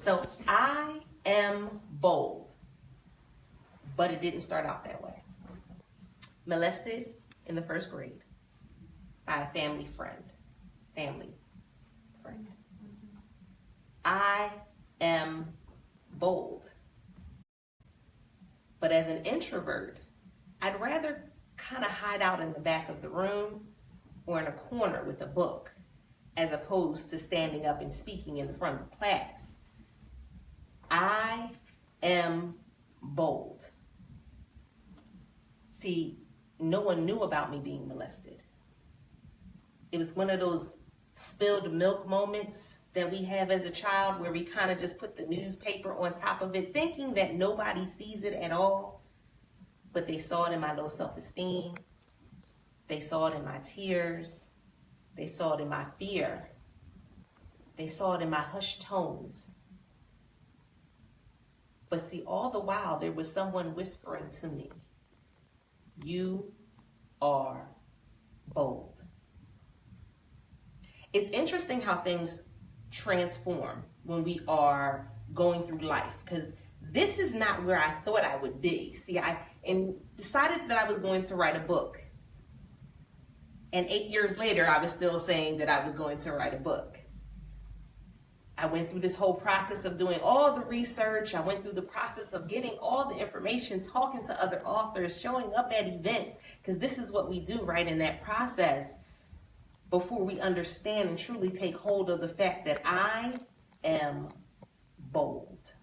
So I am bold, but it didn't start out that way. Molested in the first grade by a family friend. I am bold. But as an introvert, I'd rather kind of hide out in the back of the room or in a corner with a book, as opposed to standing up and speaking in the front of the class. I am bold. See, no one knew about me being molested. It was one of those spilled milk moments that we have as a child where we kind of just put the newspaper on top of it, thinking that nobody sees it at all, but they saw it in my low self-esteem. They saw it in my tears. They saw it in my fear. They saw it in my hushed tones. But see, all the while, there was someone whispering to me, you are bold. It's interesting how things transform when we are going through life, because this is not where I thought I would be. See, I decided that I was going to write a book. And 8 years later, I was still saying that I was going to write a book. I went through this whole process of doing all the research. I went through the process of getting all the information, talking to other authors, showing up at events, because this is what we do right in that process before we understand and truly take hold of the fact that I am bold.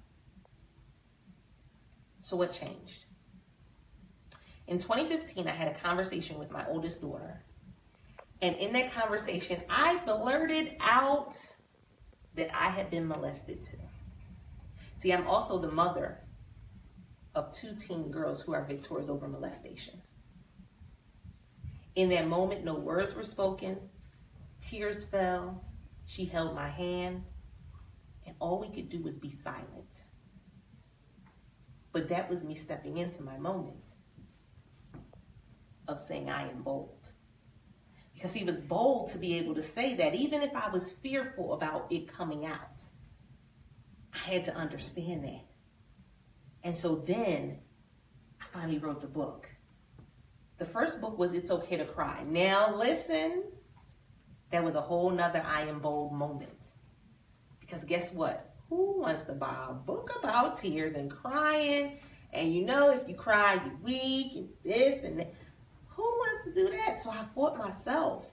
So what changed? In 2015, I had a conversation with my oldest daughter. And in that conversation, I blurted out that I had been molested too. See, I'm also the mother of 2 teen girls who are victors over molestation. In that moment, no words were spoken, tears fell, she held my hand, and all we could do was be silent. But that was me stepping into my moment of saying I am bold. Because he was bold to be able to say that, even if I was fearful about it coming out. I had to understand that. And so then I finally wrote the book. The first book was It's Okay to Cry. Now listen, that was a whole nother I am bold moment. Because guess what? Who wants to buy a book about tears and crying? And you know, if you cry, you're weak, and this and that. Who wants to do that? So I fought myself.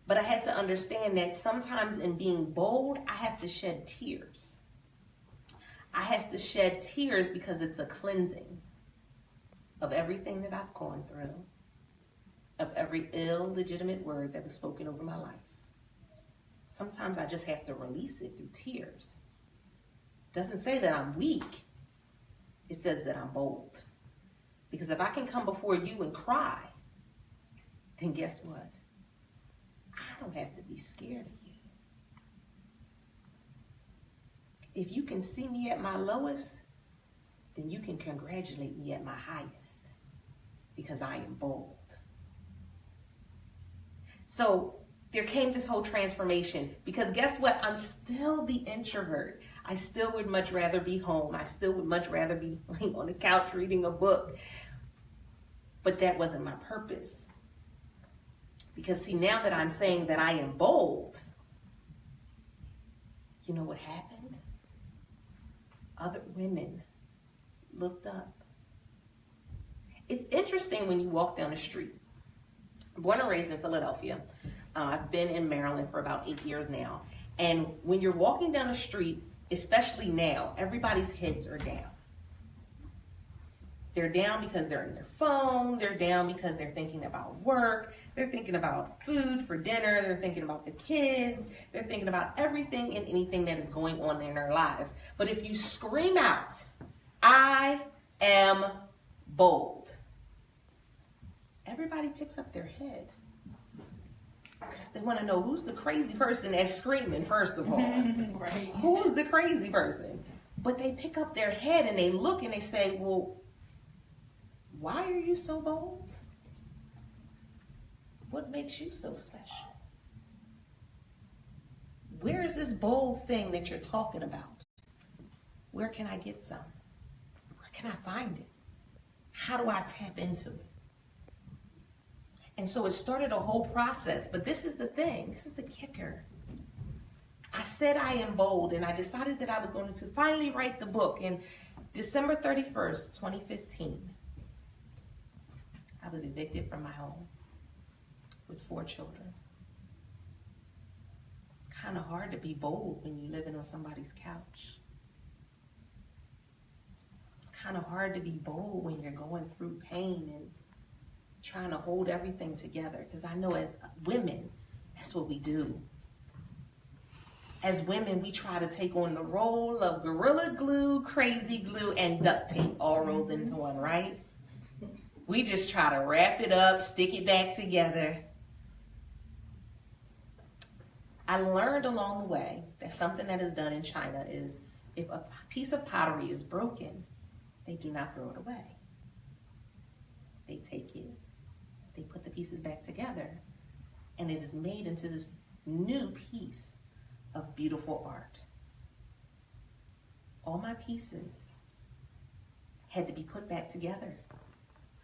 But I had to understand that sometimes in being bold, I have to shed tears. I have to shed tears because it's a cleansing of everything that I've gone through, of every illegitimate word that was spoken over my life. Sometimes I just have to release it through tears. It doesn't say that I'm weak. It says that I'm bold. Because if I can come before you and cry, then guess what? I don't have to be scared of you. If you can see me at my lowest, then you can congratulate me at my highest, because I am bold. So there came this whole transformation, because guess what? I'm still the introvert. I still would much rather be home. I still would much rather be laying on the couch reading a book. But that wasn't my purpose. Because see, now that I'm saying that I am bold, you know what happened? Other women looked up. It's interesting when you walk down the street. Born and raised in Philadelphia. I've been in Maryland for about 8 years now. And when you're walking down the street, especially now, everybody's heads are down. They're down because they're in their phone. They're down because they're thinking about work. They're thinking about food for dinner. They're thinking about the kids. They're thinking about everything and anything that is going on in their lives. But if you scream out, I am bold, everybody picks up their head. Because they want to know who's the crazy person that's screaming, first of all. Right. Who's the crazy person? But they pick up their head and they look and they say, well, why are you so bold? What makes you so special? Where is this bold thing that you're talking about? Where can I get some? Where can I find it? How do I tap into it? And so it started a whole process. But this is the thing. This is the kicker. I said I am bold, and I decided that I was going to finally write the book. And December 31st, 2015, I was evicted from my home with 4 children. It's kind of hard to be bold when you're living on somebody's couch. It's kind of hard to be bold when you're going through pain and trying to hold everything together. Because I know as women, that's what we do. As women, we try to take on the role of Gorilla Glue, Crazy Glue, and duct tape all rolled into one, right? We just try to wrap it up, stick it back together. I learned along the way that something that is done in China is if a piece of pottery is broken, they do not throw it away. They take it, they put the pieces back together, and it is made into this new piece of beautiful art. All my pieces had to be put back together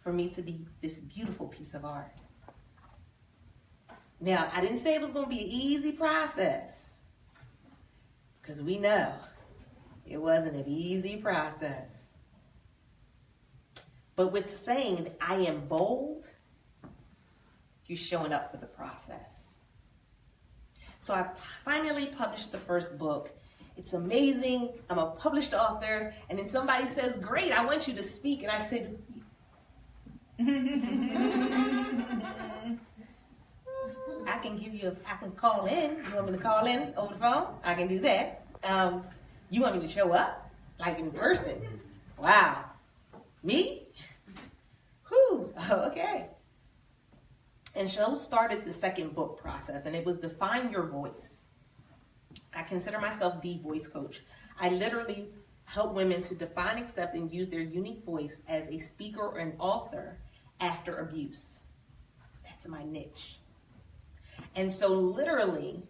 for me to be this beautiful piece of art. Now, I didn't say it was going to be an easy process, because we know it wasn't an easy process. But with saying that I am bold, you're showing up for the process. So I finally published the first book. It's amazing. I'm a published author. And then somebody says, great, I want you to speak. And I said, I can call in. You want me to call in over the phone? I can do that. You want me to show up? Like in person? Wow. Me? Whew, okay. And so started the second book process, and it was Define Your Voice. I consider myself the voice coach. I literally help women to define, accept, and use their unique voice as a speaker or an author after abuse. That's my niche. And so literally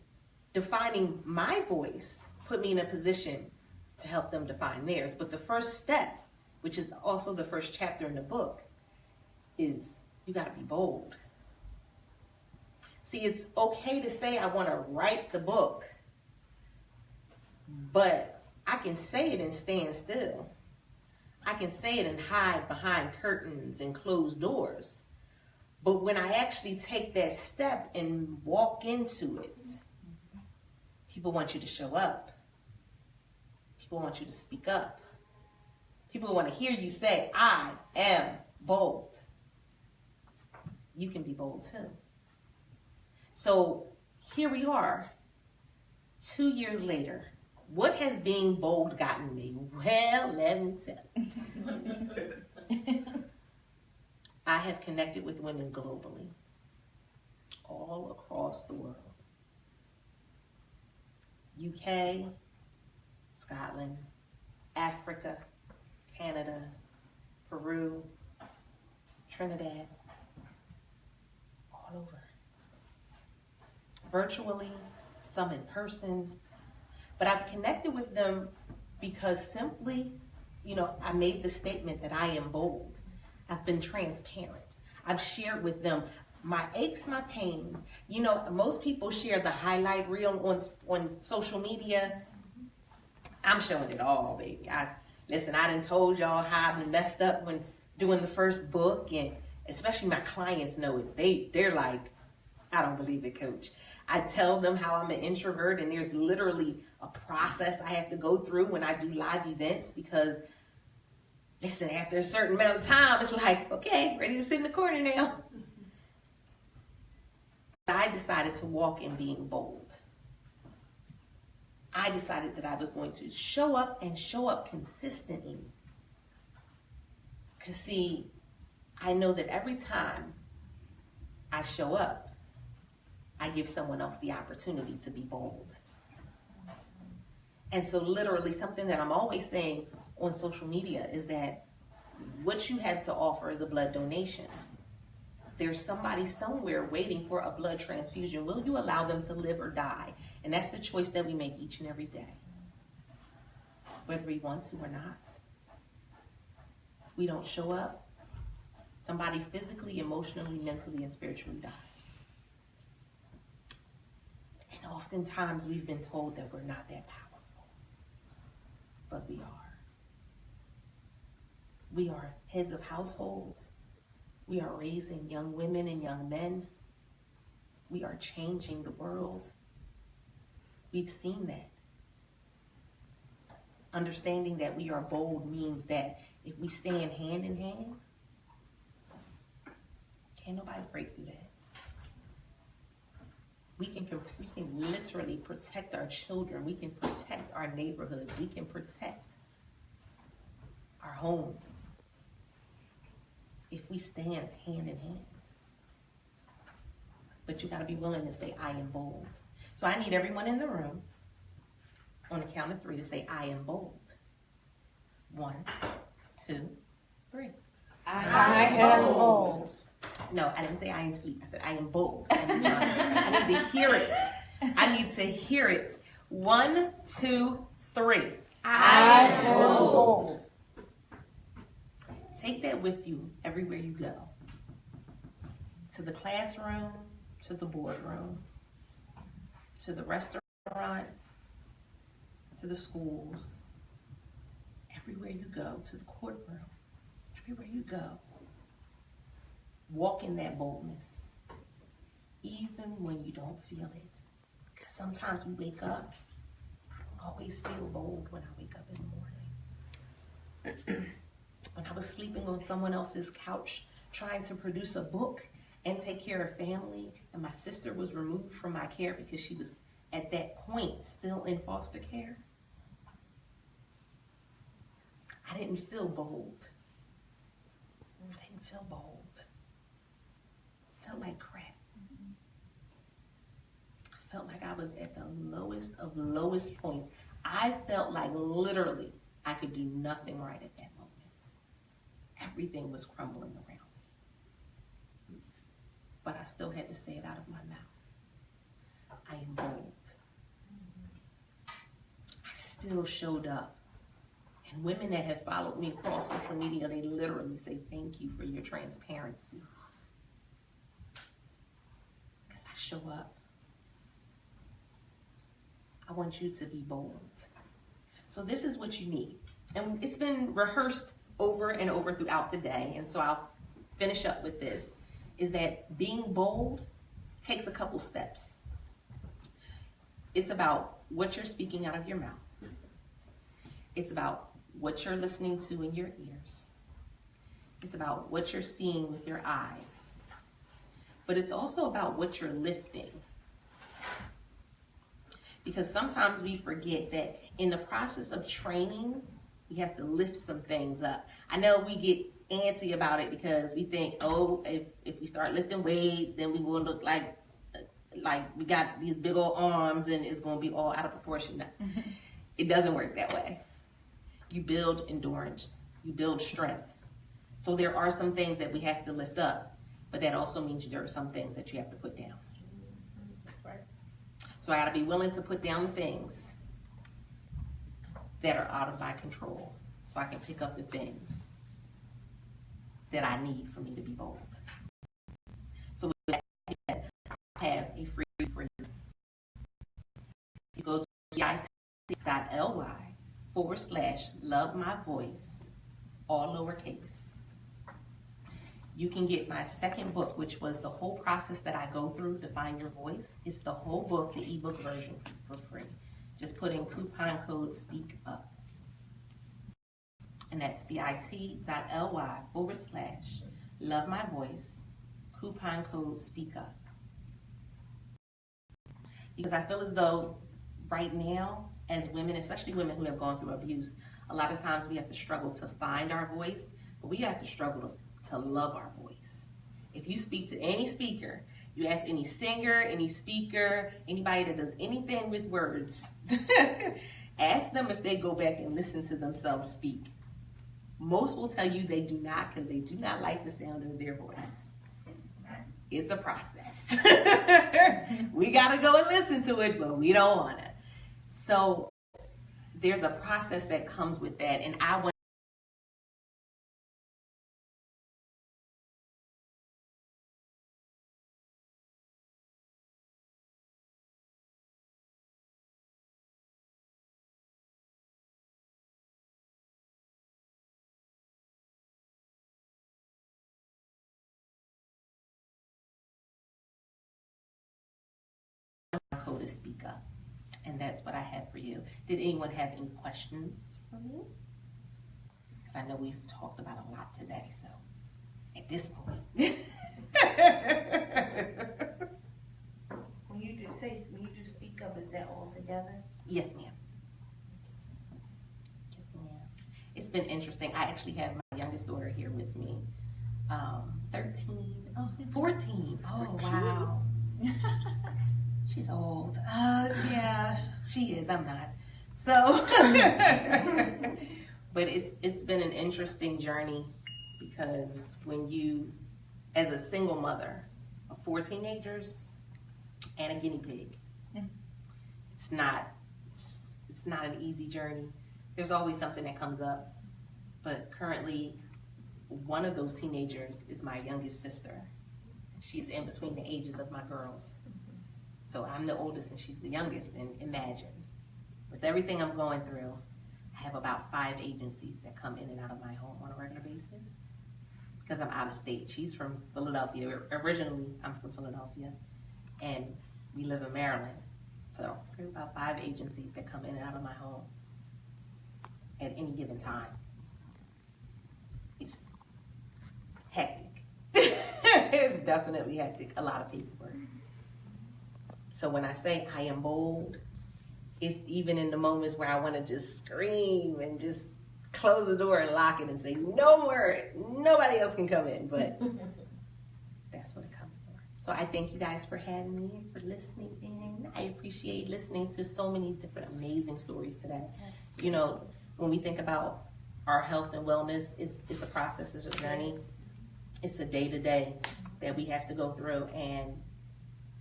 defining my voice put me in a position to help them define theirs. But the first step, which is also the first chapter in the book, is you got to be bold. See, it's okay to say I want to write the book, but I can say it and stand still. I can say it and hide behind curtains and closed doors. But when I actually take that step and walk into it, people want you to show up. People want you to speak up. People want to hear you say, I am bold. You can be bold too. So here we are, 2 years later. What has being bold gotten me? Well, let me tell you. I have connected with women globally, all across the world. UK, Scotland, Africa, Canada, Peru, Trinidad, all over. Virtually, some in person. But I've connected with them because simply, I made the statement that I am bold. I've been transparent. I've shared with them my aches, my pains. Most people share the highlight reel on social media. I'm showing it all, baby. I done told y'all how I messed up when doing the first book, and especially my clients know it. They're like, I don't believe it, coach. I tell them how I'm an introvert, and there's literally a process I have to go through when I do live events because, after a certain amount of time, it's like, okay, ready to sit in the corner now. I decided to walk in being bold. I decided that I was going to show up and show up consistently. Because, see, I know that every time I show up, I give someone else the opportunity to be bold. And so literally something that I'm always saying on social media is that what you have to offer is a blood donation. There's somebody somewhere waiting for a blood transfusion. Will you allow them to live or die? And that's the choice that we make each and every day, whether we want to or not. If we don't show up, somebody physically, emotionally, mentally, and spiritually dies. And oftentimes we've been told that we're not that powerful, but we are. We are heads of households. We are raising young women and young men. We are changing the world. We've seen that. Understanding that we are bold means that if we stand hand in hand, can't nobody break through that. We can literally protect our children. We can protect our neighborhoods. We can protect our homes if we stand hand in hand. But you got to be willing to say, I am bold. So I need everyone in the room on the count of 3 to say, I am bold. 1, 2, 3. I am bold. No, I didn't say I am sleep. I said I am bold. I need to hear it. I need to hear it. 1, 2, 3. I am bold. Take that with you everywhere you go. To the classroom, to the boardroom, to the restaurant, to the schools, everywhere you go, to the courtroom, everywhere you go. Walk in that boldness, even when you don't feel it. Because sometimes we wake up, I don't always feel bold when I wake up in the morning. When I was sleeping on someone else's couch, trying to produce a book and take care of family, and my sister was removed from my care because she was at that point still in foster care, I didn't feel bold. I didn't feel bold. I felt like crap. I felt like I was at the lowest of lowest points. I felt like literally I could do nothing right at that moment. Everything was crumbling around me. But I still had to say it out of my mouth. I am bold. I still showed up. And women that have followed me across social media, they literally say, thank you for your transparency. Because I show up. I want you to be bold. So this is what you need. And it's been rehearsed over and over throughout the day. And so I'll finish up with this, is that being bold takes a couple steps. It's about what you're speaking out of your mouth. It's about what you're listening to in your ears. It's about what you're seeing with your eyes. But it's also about what you're lifting. Because sometimes we forget that in the process of training, we have to lift some things up. I know we get antsy about it because we think, oh, if we start lifting weights, then we will look like we got these big old arms and it's going to be all out of proportion. No. It doesn't work that way. You build endurance. You build strength. So there are some things that we have to lift up, but that also means there are some things that you have to put down. Right. So I got to be willing to put down things that are out of my control so I can pick up the things that I need for me to be bold. So with that said, I have a free for you. You go to bit.ly/love my voice, all lowercase. You can get my second book, which was the whole process that I go through to find your voice. It's the whole book, the ebook version, for free. Just put in coupon code SPEAK UP. And that's bit.ly/love my voice, coupon code SPEAK UP. Because I feel as though right now, as women, especially women who have gone through abuse, a lot of times we have to struggle to find our voice, but we have to struggle to love our voice. If you speak to any speaker, you ask any singer, any speaker, anybody that does anything with words, ask them if they go back and listen to themselves speak. Most will tell you they do not, because they do not like the sound of their voice. it's a process. We got to go and listen to it, but we don't want to. So there's a process that comes with that, and I want Code to speak up, and that's what I have for you. Did anyone have any questions for me? Because I know we've talked about a lot today, so at this point. When you do speak up, is that all together? Yes, ma'am. Yes, ma'am. It's been interesting. I actually have my youngest daughter here with me. 14. Oh, wow. She's old. Yeah, she is. I'm not. So, but it's been an interesting journey, because when you, as a single mother of 4 teenagers and a guinea pig, it's not an easy journey. There's always something that comes up, but currently one of those teenagers is my youngest sister. She's in between the ages of my girls. So I'm the oldest and she's the youngest, and imagine, with everything I'm going through, I have about 5 agencies that come in and out of my home on a regular basis, because I'm out of state. She's from Philadelphia. Originally, I'm from Philadelphia, and we live in Maryland. So there are about 5 agencies that come in and out of my home at any given time. It's hectic. It's definitely hectic, a lot of paperwork. So when I say I am bold, it's even in the moments where I want to just scream and just close the door and lock it and say, no more, nobody else can come in, but that's what it comes for. So I thank you guys for having me and for listening in. I appreciate listening to so many different amazing stories today. You know, when we think about our health and wellness, it's a process, it's a journey. It's a day-to-day that we have to go through, and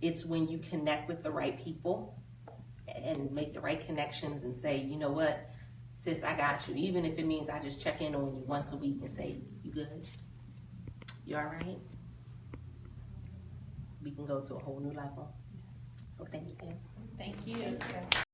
it's when you connect with the right people and make the right connections and say, you know what, sis, I got you. Even if it means I just check in on you once a week and say, you good? You all right? We can go to a whole new level. So thank you. Thank you.